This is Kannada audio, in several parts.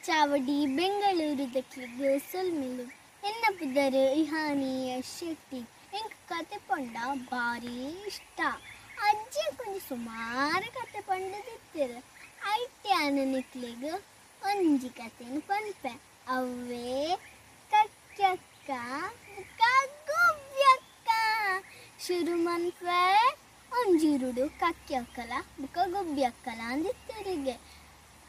ಚಾವಡಿ ಬೆಂಗಳೂರು ಸೊಲ್ಮೆಲು ಎನ್ನ ಪುದರು ಇಹಾನಿಯ ಶೆಟ್ಟಿ ಎಂಕ್ ಕತೆ ಪಂಡ ಭಾರಿ ಇಷ್ಟ. ಅಜ್ಜಿ ಕೊಂಚ ಸುಮಾರು ಕತೆ ಪಂಡದಿತ್ತಿರು ಐಟಿ ನಿಕ್ಲಿಗೆ ಒಂಜಿ ಕತೆನು ಪನ್ಪೆ ಅವೇ ಕಕ್ಯಕ್ಕ ಗುಬ್ಯಕ್ಕ ಶುರು ಮನ್ಪೆ ಒಂಜಿರುಡು ಕಕ್ಯಕ್ಕಲ ಬುಕ್ಕ ಗುಬ್ಯಕ್ಕಲ ಅಂದಿತ್ತರಿಗೆ.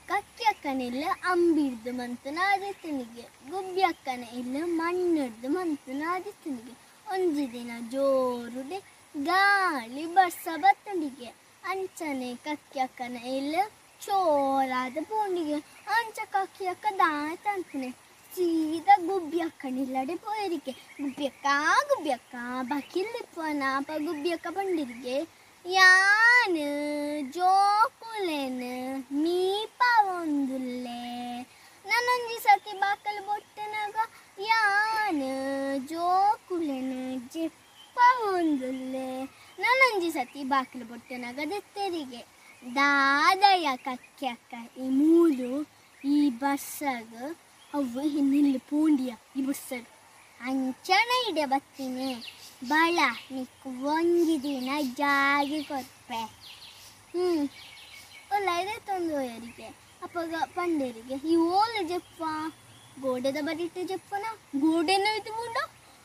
ಕಕ್ಯಕ್ಕನಿಲ್ಲ ಅಂಬಿಡ್ದು ಮಂತನ ಆದಿತ್ತನಿಗೆ, ಗುಬ್ಯಕ್ಕನ ಇಲ್ಲ ಮಣ್ಣಿಡ್ದು ಮಂತನ ಆದಿತ್ತನಿಗೆ. ಒಂಜಿ ದಿನ ಜೋರುಡೆ ಗಾಳಿ ಬರ್ಸ ಬತ್ತಂಡಿಗೆ ಅಂಚನೆ ಕಕ್ಯಕ್ಕನ ಇಲ್ಲ ಚೋರಾದ ಪೋಂಡಿಗೆ ಅಂಚ ಕಕ್ಯಕ್ಕ ದಾಯ್ ತಂತನೆ ಸೀದಾ ಗುಬ್ಯಕ್ಕನಿಲ್ಲಡೆ ಪೋಯರಿಗೆ. ಗುಬ್ಯಕ್ಕ ಬಕಿಲ್ಲಿಪ್ಪನ ಗುಬ್ಯಕ್ಕ ಬಂಡಿರಿಗೆ ಯಾನ್ ಜೋಕುಲೆನ್ ಮೀಪ ಒಂದುಲ್ಲೆ ನಾನೊಂಜಿ ಸತಿ ಬಾಕಲು ಬೊಟ್ಟನಾಗ ಯಾನ್ ಜೋಕುಲೆನ್ ಜೆಪ್ಪ ಒಂದುಲ್ಲೆ ನಾನೊಂಜಿ ಸತಿ ಬಾಕಲು ಬೊಟ್ಟನಾಗ ದೆತ್ತೆರಿಗೆ ದಾದಯ ಕಕ್ಯಕ್ಕ ಈ ಮೂಲು ಈ ಬಸ್ಸಾಗ ಅವು ಹಿನ್ನಿಲ್ಲಿ ಪೂಂಡಿಯ ಈ ಬಸ್ಸರು ಅಂಚನ ಇಡೆ ಬತ್ತೀನಿ ಬಳ ನಿಕ್ಕು ಒಂಜಿ ದಿನ ಜಾಗಿ ಕೊರ್ಪೆ. ಒಳ್ಳೆ ತೊಂದರೆಯರಿಗೆ ಅಪ್ಪಗ ಪಂಡರಿಗೆ ಈ ಓಲೆ ಜಪ್ಪ ಗೋಡೆದ ಬಡಿಟ್ಟು ಜಪ್ಪನ ಗೋಡೆನ ಇತ್ತು ಮುಂಡ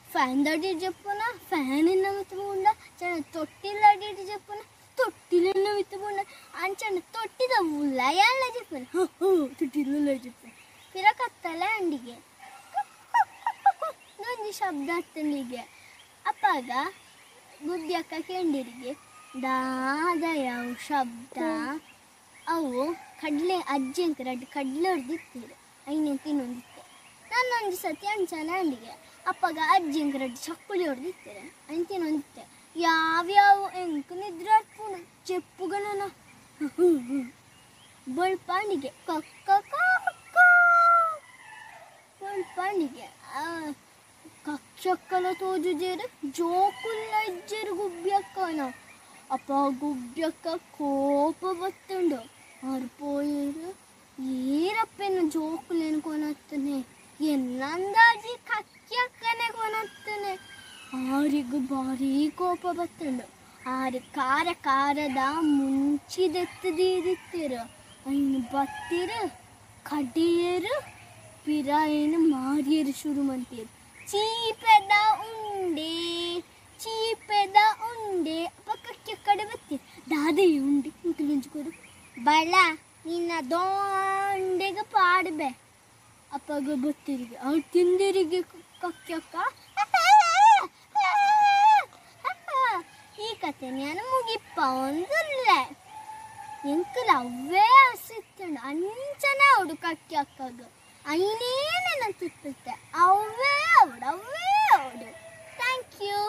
ಫ್ಯಾನ್ ದಡಿಟ್ಟು ಜಪ್ಪನ ಫ್ಯಾನಿನ ವಿತ್ತು ಮುಂಡ ಚಂದ ತೊಟ್ಟಿಲ ಅಡಿಟ್ಟು ಜಪ್ಪನ ತೊಟ್ಟಿಲನ್ನ ವಿತ್ತು ಮುಂಡ ಅಂಚಂಡ ತೊಟ್ಟಿದ ಉಲ್ಲ ಎಲ್ಲ ಜಪ್ಪನ ತೊಟ್ಟಿಲ್ಲ ಜಪ್ಪನ ಪಿರಕತ್ತಲ ಅಂಡಿಗೆ ಒಂಜಿ ಶಬ್ದ ಹತ್ತನಿಗೆ ಅಪ್ಪಾಗ ಗುಬ್ಯಕ್ಕ ಕೆಂಡಿರಿಗೆ ದಾದಯವು ಶಬ್ದ ಅವು ಕಡ್ಲೆ ಅಜ್ಜಂಕ ರಡ್ಡು ಕಡ್ಲೆ ಹೊಡೆದಿತ್ತೀರು ಐನಂಕ ಇನ್ನೊಂದಿತ್ತೆ. ನಾನೊಂದು ಸತಿ ಅಂಚನ ಅಂಡಿಗೆ ಅಪ್ಪಾಗ ಅಜ್ಜಂಕ ರಡ್ಡು ಚಕ್ಕುಲಿ ಹೊಡೆದಿತ್ತಾರೆ ಅಂತಿನೊಂದಿತ್ತೆ. ಯಾವ್ಯಾವ ಎಂಕ ನಿದ್ರೆ ಪೂಣ ಚೆಪ್ಪುಗಳನ ಬಳ್ಪಾಂಡಿಗೆ ಕಕ್ಕ ಬಳ್ಪಾಂಡಿಗೆ ಕಕ್ಷಕ್ಕಲ ತೋಜುಜೇರು ಜೋಕುಲ್ಲ ಇಜ್ಜೇರು ಗುಬ್ಯಕ್ಕನ ಅಪ್ಪ ಗುಬ್ಯಕ್ಕ ಕೋಪ ಬತ್ತುಂಡು ಅವ್ರು ಪೋಯರು ಏರಪ್ಪೇನು ಜೋಕುಲೇನು ಕೊನತ್ತನೆ ಎನ್ನಂದಾಜಿ ಕಕ್ಕಕ್ಕನೆ ಕೊನತ್ತನೆ ಆರಿಗೂ ಭಾರಿ ಕೋಪ ಬತ್ತುಂಡು. ಆರು ಕಾರದ ಮುಂಚಿದೆತ್ತದಿತ್ತಿರು ಐನು ಬತ್ತಿರು ಕಡಿಯರು ಪಿರ ಏನು ಮಾರಿಯರು ಶುರು ಮಂತೀರು ಚೀಪೆದ ಉಂಡೆ ಪಕ್ಕಕ್ಕೆ ಕಡೆ ಬತ್ತಿ ದಾದೆ ಉಂಡೆ ಇಂಕಲಿಂಚ್ಕೊಡು ಬಳ ನಿನ್ನ ದೊಂಡೆಗೆ ಪಾಡ್ಬೆ ಅಪ್ಪಗ ಬತ್ತಿರಿಗೆ ಅವ್ರು ತಿಂದಿರಿಗೆ ಕಕ್ಕಕ್ಕ ಈ ಕತೆ ನಾನು ಮುಗಿಪ್ಪ ಒಂದಲ್ಲ ಎಂಕಲ ಅವೇ ಹಸಿತ್ತಂಡು ಅಂಚನ ಅವಡು ಕಕ್ಕಕ್ಕ ಐನೇನೆ ನಾನು ತಿಪ್ಪುತ್ತೆ ಅವೇ ಅವಡು ಥ್ಯಾಂಕ್ ಯು.